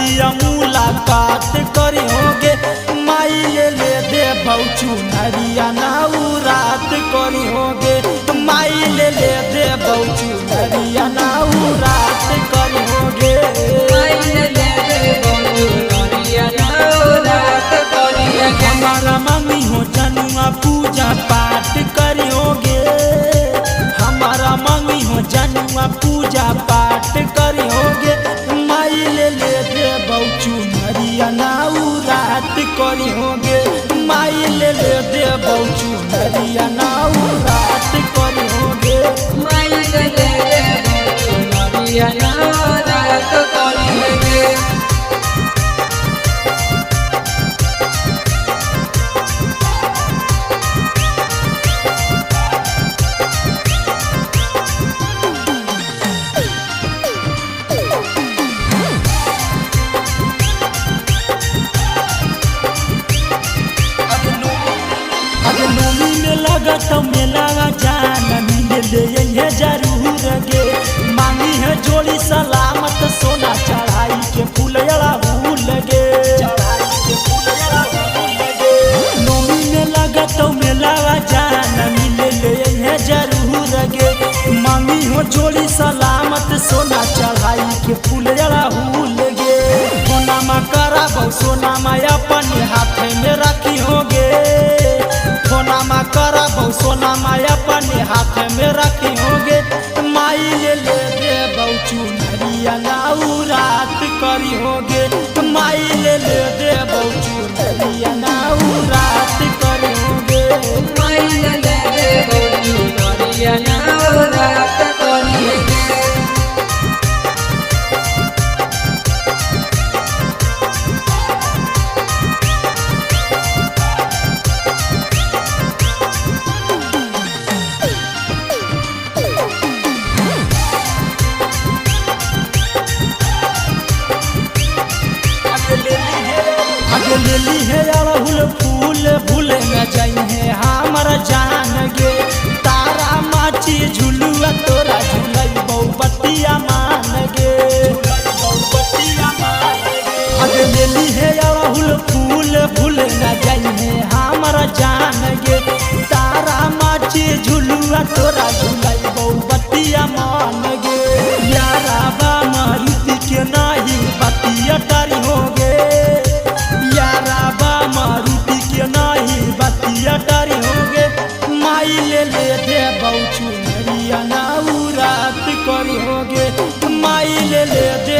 नरिया मुलाकात करी होगे माई ले दे बहुचू नरिया नाऊ रात करी होगे माई ले दे बहुचू नरिया नाऊ रात करी होगे हमारा मम्मी हो जनुआ पूजा पाठ करी होगे हमारा मम्मी हो जनुआ पूजा पाठ करी होगे माई ले दे बहुचू नरिया नाऊ रात करी होगे माई ले दे बहुचू नरिया नाऊ रात करी होगे माई ले दे बहुचू नरिया नाऊ रात करी होगे। नोमी में लगा तो मेला जान मिले ये जरूर गे मांगी है जोड़ी सलामत सोना चढ़ाई के फूलड़ा भूल गे नोमी में लगा तो मेला जान मिले ये जरूर गे मांगी हो जोड़ी सलामत सोना चढ़ाई के फूलड़ा भूल गे सोना मा करा बहु सोना मा अपने हाथ में रखी होगे सोना मा करा बहु सोना माया अपने हाथ में रखी होगे माई ले दे बहुचू नरिया नाऊ रात करी होगे माई ले दे बहुचू नरिया नाऊ रात करी होगे माई ले दे बहुचू नरिया नाऊ रात करी होगे। लेली है अड़हुल फूल भूले न जाई है हमारा जान गे तारा माची झुलुआ तोरा झुलई बहु बतिया मान गे अगे लेली है अड़हुल फूल भूले न जाई है हमारा जान गे तारा माची झुलुआ तोरा झुलई बहु बतिया मान गे यारा बा मारुति के नाही बतिया टारी होगे मारुति के नाही बतिया टारी होगे माई ले दे बहुचू नरिया नाऊ रात करी होगे माई ले दे